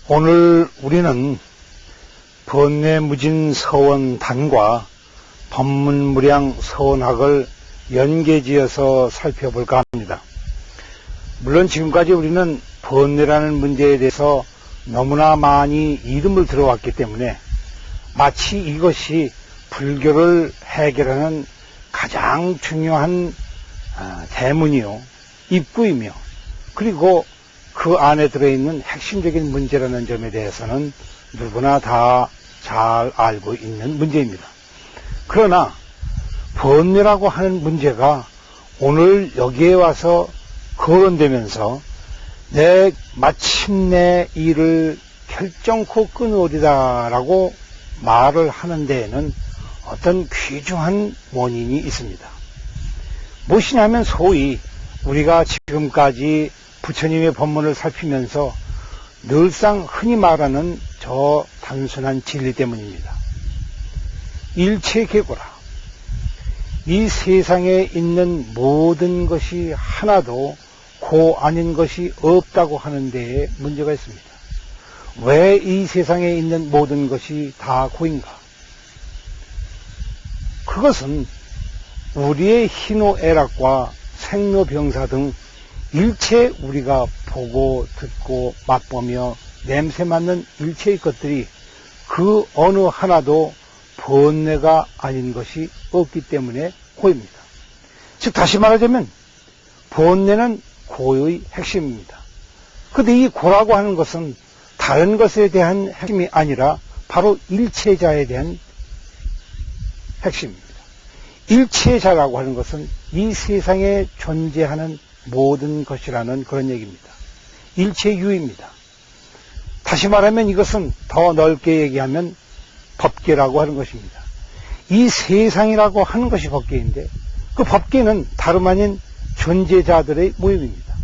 오늘 우리는 번뇌무진 서원단과 법문무량 서원학을 연계지어서 살펴볼까 합니다. 물론 지금까지 우리는 번뇌라는 문제에 대해서 너무나 많이 이름을 들어왔기 때문에 마치 이것이 불교를 해결하는 가장 중요한 대문이요, 입구이며, 그리고 그 안에 들어있는 핵심적인 문제라는 점에 대해서는 누구나 다 잘 알고 있는 문제입니다. 그러나 번뇌라고 하는 문제가 오늘 여기에 와서 거론되면서 내 마침내 일을 결정코 끊으리다 라고 말을 하는 데에는 어떤 귀중한 원인이 있습니다. 무엇이냐면 소위 우리가 지금까지 부처님의 법문을 살피면서 늘상 흔히 말하는 저 단순한 진리 때문입니다. 일체계고라. 이 세상에 있는 모든 것이 하나도 고 아닌 것이 없다고 하는 데에 문제가 있습니다. 왜 이 세상에 있는 모든 것이 다 고인가? 그것은 우리의 희노애락과 생로병사 등 일체 우리가 보고 듣고 맛보며 냄새 맡는 일체의 것들이 그 어느 하나도 번뇌가 아닌 것이 없기 때문에 고입니다. 즉 다시 말하자면 번뇌는 고의 핵심입니다. 그런데 이 고라고 하는 것은 다른 것에 대한 핵심이 아니라 바로 일체자에 대한 핵심입니다. 일체자라고 하는 것은 이 세상에 존재하는 모든 것이라는 그런 얘기입니다. 일체유입니다. 다시 말하면 이것은 더 넓게 얘기하면 법계라고 하는 것입니다. 이 세상이라고 하는 것이 법계인데 그 법계는 다름 아닌 존재자들의 모임입니다.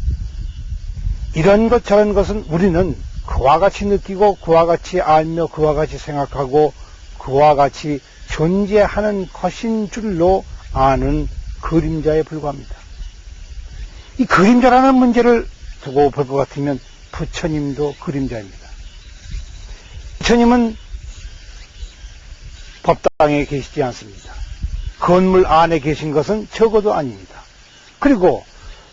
이런 것 저런 것은 우리는 그와 같이 느끼고 그와 같이 알며 그와 같이 생각하고 그와 같이 존재하는 것인 줄로 아는 그림자에 불과합니다. 이 그림자라는 문제를 두고 볼 것 같으면 부처님도 그림자입니다. 부처님은 법당에 계시지 않습니다. 건물 안에 계신 것은 적어도 아닙니다. 그리고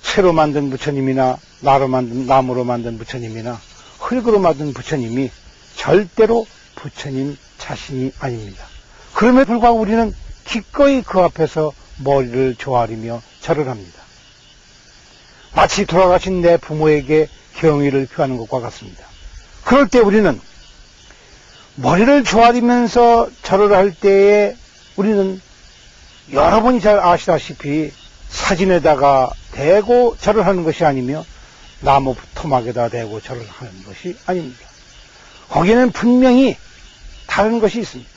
새로 만든 부처님이나 나무로 만든 부처님이나 흙으로 만든 부처님이 절대로 부처님 자신이 아닙니다. 그럼에도 불구하고 우리는 기꺼이 그 앞에서 머리를 조아리며 절을 합니다. 마치 돌아가신 내 부모에게 경의를 표하는 것과 같습니다. 그럴 때 우리는 머리를 조아리면서 절을 할 때에 우리는 여러분이 잘 아시다시피 사진에다가 대고 절을 하는 것이 아니며 나무 토막에다 대고 절을 하는 것이 아닙니다. 거기에는 분명히 다른 것이 있습니다.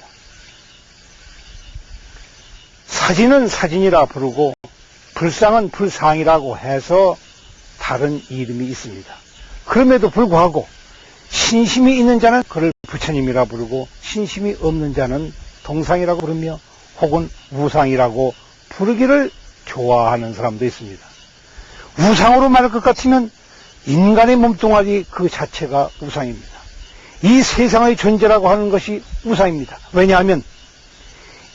사진은 사진이라 부르고 불상은 불상이라고 해서 다른 이름이 있습니다. 그럼에도 불구하고 신심이 있는 자는 그를 부처님이라 부르고 신심이 없는 자는 동상이라고 부르며 혹은 우상이라고 부르기를 좋아하는 사람도 있습니다. 우상으로 말할 것 같으면 인간의 몸뚱아리 그 자체가 우상입니다. 이 세상의 존재라고 하는 것이 우상입니다. 왜냐하면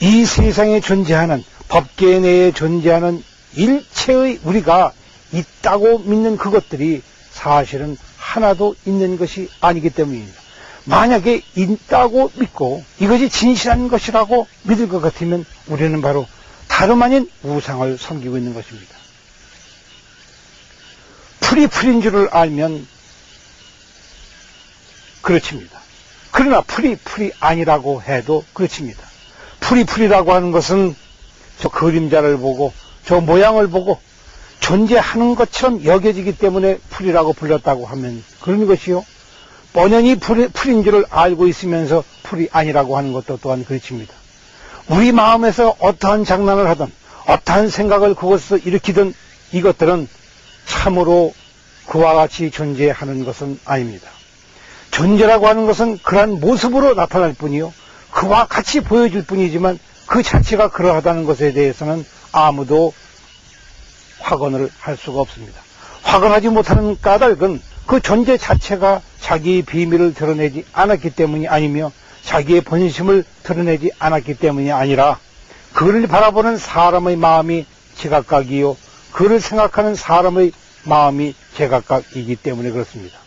이 세상에 존재하는 법계 내에 존재하는 일체의 우리가 있다고 믿는 그것들이 사실은 하나도 있는 것이 아니기 때문입니다. 만약에 있다고 믿고 이것이 진실한 것이라고 믿을 것 같으면 우리는 바로 다름 아닌 우상을 섬기고 있는 것입니다. 풀이 풀인 줄을 알면 그렇습니다. 그러나 풀이 아니라고 해도 그렇습니다. 풀이라고 하는 것은 저 그림자를 보고 저 모양을 보고 존재하는 것처럼 여겨지기 때문에 풀이라고 불렀다고 하면 그런 것이요. 뻔연히 풀인 줄을 알고 있으면서 풀이 아니라고 하는 것도 또한 그렇습니다. 우리 마음에서 어떠한 장난을 하든 어떠한 생각을 그것에서 일으키든 이것들은 참으로 그와 같이 존재하는 것은 아닙니다. 존재라고 하는 것은 그러한 모습으로 나타날 뿐이요. 그와 같이 보여질 뿐이지만 그 자체가 그러하다는 것에 대해서는 아무도 확언을 할 수가 없습니다. 확언하지 못하는 까닭은 그 존재 자체가 자기의 비밀을 드러내지 않았기 때문이 아니며 자기의 본심을 드러내지 않았기 때문이 아니라 그를 바라보는 사람의 마음이 제각각이요 그를 생각하는 사람의 마음이 제각각이기 때문에 그렇습니다.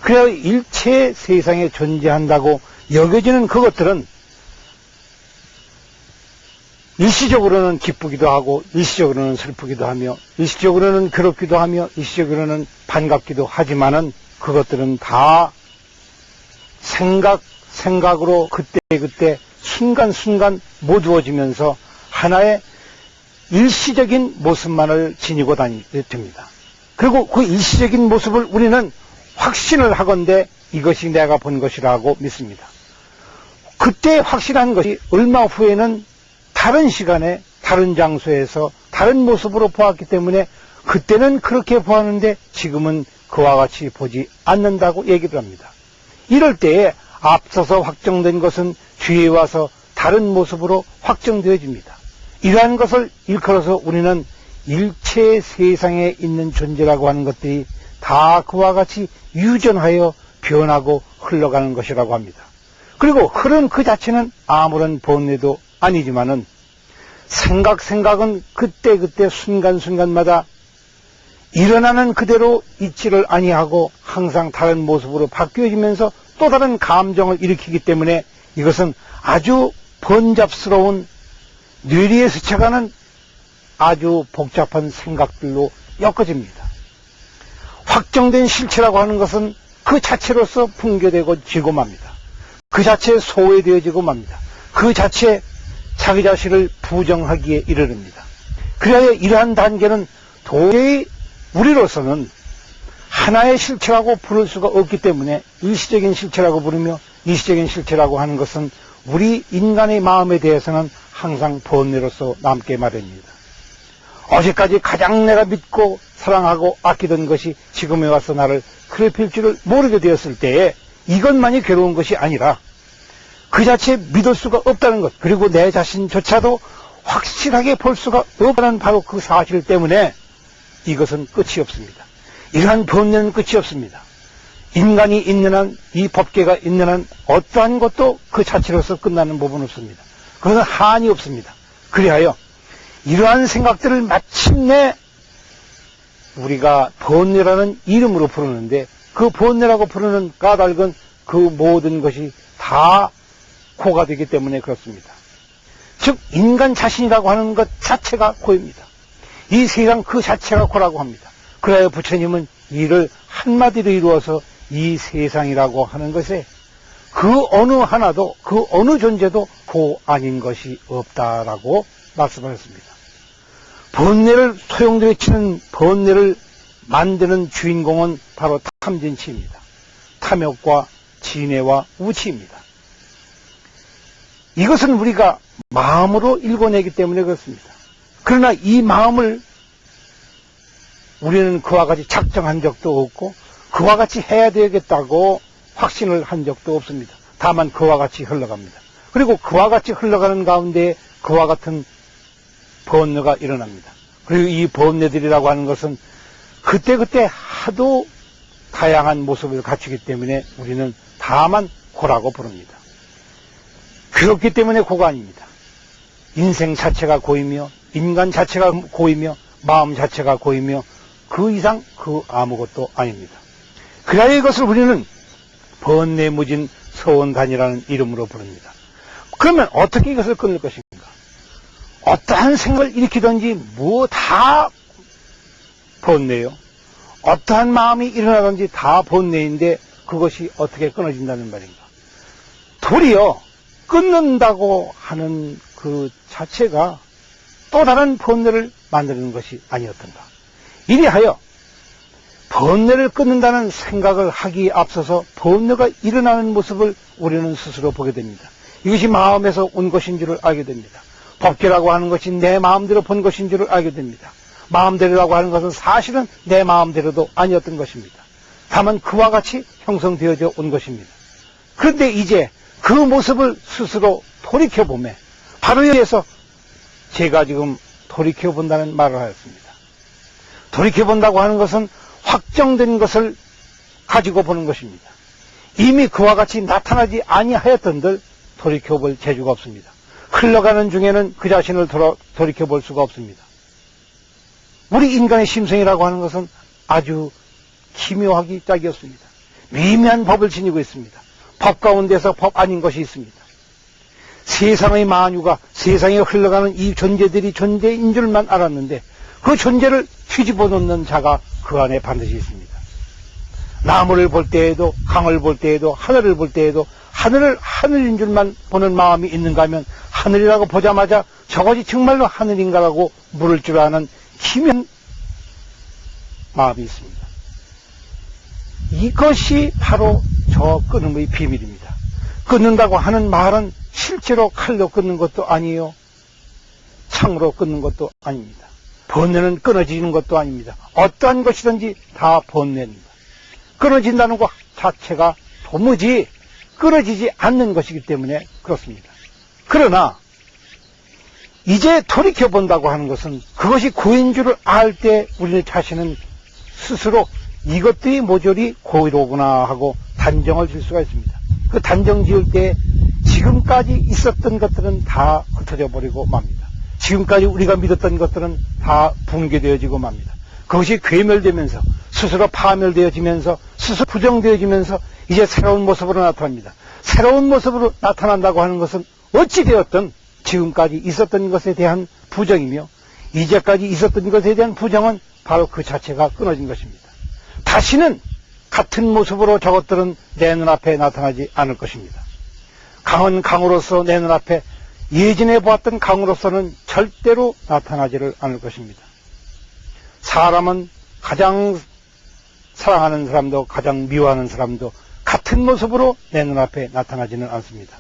그래야 일체 세상에 존재한다고 여겨지는 그것들은 일시적으로는 기쁘기도 하고 일시적으로는 슬프기도 하며 일시적으로는 괴롭기도 하며 일시적으로는 반갑기도 하지만은 그것들은 다 생각으로 그때그때 순간순간 모두어지면서 하나의 일시적인 모습만을 지니고 다니게 됩니다. 그리고 그 일시적인 모습을 우리는 확신을 하건대 이것이 내가 본 것이라고 믿습니다. 그때 확신한 것이 얼마 후에는 다른 시간에 다른 장소에서 다른 모습으로 보았기 때문에 그때는 그렇게 보았는데 지금은 그와 같이 보지 않는다고 얘기를 합니다. 이럴 때에 앞서서 확정된 것은 뒤에 와서 다른 모습으로 확정되어집니다. 이러한 것을 일컬어서 우리는 일체 세상에 있는 존재라고 하는 것들이 다 그와 같이 유전하여 변하고 흘러가는 것이라고 합니다. 그리고 흐름 그 자체는 아무런 본래도 아니지만은 생각은 그때그때 순간순간마다 일어나는 그대로 있지를 아니하고 항상 다른 모습으로 바뀌어지면서 또 다른 감정을 일으키기 때문에 이것은 아주 번잡스러운 뇌리에 스쳐가는 아주 복잡한 생각들로 엮어집니다. 확정된 실체라고 하는 것은 그 자체로서 붕괴되고 지고 맙니다. 그 자체에 소외되어지고 맙니다. 그 자체에 자기 자신을 부정하기에 이르릅니다. 그래야 이러한 단계는 도저히 우리로서는 하나의 실체라고 부를 수가 없기 때문에 일시적인 실체라고 부르며 일시적인 실체라고 하는 것은 우리 인간의 마음에 대해서는 항상 번뇌로서 남게 마련입니다. 어제까지 가장 내가 믿고 사랑하고 아끼던 것이 지금에 와서 나를 괴롭힐 줄을 모르게 되었을 때에 이것만이 괴로운 것이 아니라 그 자체에 믿을 수가 없다는 것, 그리고 내 자신조차도 확실하게 볼 수가 없다는 바로 그 사실 때문에 이것은 끝이 없습니다. 이러한 번뇌는 끝이 없습니다. 인간이 있는 한, 이 법계가 있는 한 어떠한 것도 그 자체로서 끝나는 법은 없습니다. 그것은 한이 없습니다. 그리하여 이러한 생각들을 마침내 우리가 번뇌라는 이름으로 부르는데 그 번뇌라고 부르는 까닭은 그 모든 것이 다 코가 되기 때문에 그렇습니다. 즉 인간 자신이라고 하는 것 자체가 코입니다. 이 세상 그 자체가 코라고 합니다. 그래야 부처님은 이를 한마디로 이루어서 이 세상이라고 하는 것에 그 어느 하나도 그 어느 존재도 코 아닌 것이 없다라고 말씀하셨습니다. 번뇌를 소용돌이 치는 번뇌를 만드는 주인공은 바로 탐진치입니다. 탐욕과 진해와 우치입니다. 이것은 우리가 마음으로 읽어내기 때문에 그렇습니다. 그러나 이 마음을 우리는 그와 같이 작정한 적도 없고 그와 같이 해야 되겠다고 확신을 한 적도 없습니다. 다만 그와 같이 흘러갑니다. 그리고 그와 같이 흘러가는 가운데 그와 같은 번뇌가 일어납니다. 그리고 이 번뇌들이라고 하는 것은 그때그때 하도 다양한 모습을 갖추기 때문에 우리는 다만 고라고 부릅니다. 그렇기 때문에 고가 아닙니다. 인생 자체가 고이며 인간 자체가 고이며 마음 자체가 고이며 그 이상 그 아무것도 아닙니다. 그래야 이것을 우리는 번뇌무진 서원단이라는 이름으로 부릅니다. 그러면 어떻게 이것을 끊을 것인가? 어떠한 생각을 일으키든지 뭐 다 번뇌요. 어떠한 마음이 일어나든지 다 번뇌인데 그것이 어떻게 끊어진다는 말인가? 도리어 끊는다고 하는 그 자체가 또 다른 번뇌를 만드는 것이 아니었던가. 이리하여 번뇌를 끊는다는 생각을 하기에 앞서서 번뇌가 일어나는 모습을 우리는 스스로 보게 됩니다. 이것이 마음에서 온 것인 줄을 알게 됩니다. 법계라고 하는 것이 내 마음대로 본 것인 줄을 알게 됩니다. 마음대로라고 하는 것은 사실은 내 마음대로도 아니었던 것입니다. 다만 그와 같이 형성되어져 온 것입니다. 그런데 이제 그 모습을 스스로 돌이켜보매 바로 여기에서 제가 지금 돌이켜본다는 말을 하였습니다. 돌이켜본다고 하는 것은 확정된 것을 가지고 보는 것입니다. 이미 그와 같이 나타나지 아니하였던들 돌이켜볼 재주가 없습니다. 흘러가는 중에는 그 자신을 돌이켜볼 수가 없습니다. 우리 인간의 심성이라고 하는 것은 아주 기묘하기 짝이었습니다. 미미한 법을 지니고 있습니다. 법 가운데서 법 아닌 것이 있습니다. 세상의 만유가, 세상에 흘러가는 이 존재들이 존재인 줄만 알았는데 그 존재를 뒤집어 놓는 자가 그 안에 반드시 있습니다. 나무를 볼 때에도, 강을 볼 때에도, 하늘을 볼 때에도 하늘을 하늘인 줄만 보는 마음이 있는가 하면 하늘이라고 보자마자 저것이 정말로 하늘인가라고 물을 줄 아는 기묘한 마음이 있습니다. 이것이 바로 저 끊음의 비밀입니다. 끊는다고 하는 말은 실제로 칼로 끊는 것도 아니에요. 창으로 끊는 것도 아닙니다. 번뇌는 끊어지는 것도 아닙니다. 어떠한 것이든지 다 번뇌입니다. 끊어진다는 것 자체가 도무지 끊어지지 않는 것이기 때문에 그렇습니다. 그러나 이제 돌이켜본다고 하는 것은 그것이 고인 줄을 알 때 우리 자신은 스스로 이것들이 모조리 고의로구나 하고 단정을 질 수가 있습니다. 그 단정 지을 때 지금까지 있었던 것들은 다 흩어져 버리고 맙니다. 지금까지 우리가 믿었던 것들은 다 붕괴되어지고 맙니다. 그것이 괴멸되면서 스스로 파멸되어지면서 스스로 부정되어지면서 이제 새로운 모습으로 나타납니다. 새로운 모습으로 나타난다고 하는 것은 어찌되었든 지금까지 있었던 것에 대한 부정이며 이제까지 있었던 것에 대한 부정은 바로 그 자체가 끊어진 것입니다. 다시는 같은 모습으로 저것들은 내 눈앞에 나타나지 않을 것입니다. 강은 강으로서 내 눈앞에 예전에 보았던 강으로서는 절대로 나타나지를 않을 것입니다. 사람은 가장 사랑하는 사람도 가장 미워하는 사람도 같은 모습으로 내 눈앞에 나타나지는 않습니다.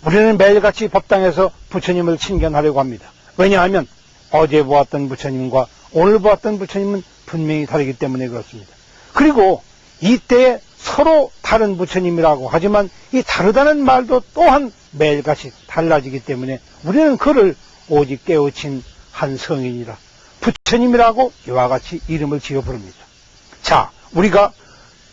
우리는 매일같이 법당에서 부처님을 친견하려고 합니다. 왜냐하면 어제 보았던 부처님과 오늘 보았던 부처님은 분명히 다르기 때문에 그렇습니다. 그리고 이때 서로 다른 부처님이라고 하지만 이 다르다는 말도 또한 매일같이 달라지기 때문에 우리는 그를 오직 깨우친 한 성인이라 부처님이라고 이와 같이 이름을 지어 부릅니다. 자, 우리가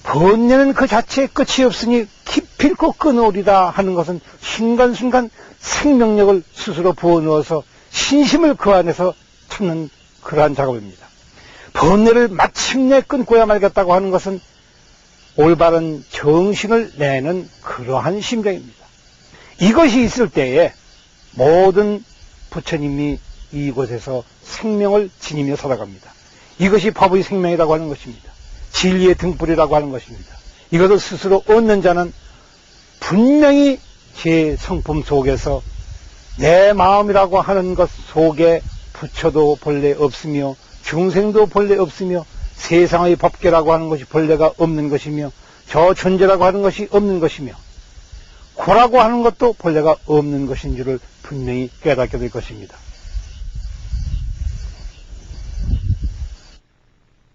번뇌는 그 자체에 끝이 없으니 기필코 끊어오리다 하는 것은 순간순간 생명력을 스스로 부어넣어서 신심을 그 안에서 찾는 그러한 작업입니다. 번뇌를 마침내 끊고야 말겠다고 하는 것은 올바른 정신을 내는 그러한 심정입니다. 이것이 있을 때에 모든 부처님이 이곳에서 생명을 지니며 살아갑니다. 이것이 법의 생명이라고 하는 것입니다. 진리의 등불이라고 하는 것입니다. 이것을 스스로 얻는 자는 분명히 제 성품 속에서 내 마음이라고 하는 것 속에 부처도 본래 없으며 중생도 본래 없으며 세상의 법계라고 하는 것이 본래가 없는 것이며 저 존재라고 하는 것이 없는 것이며 고라고 하는 것도 본래가 없는 것인 줄을 분명히 깨닫게 될 것입니다.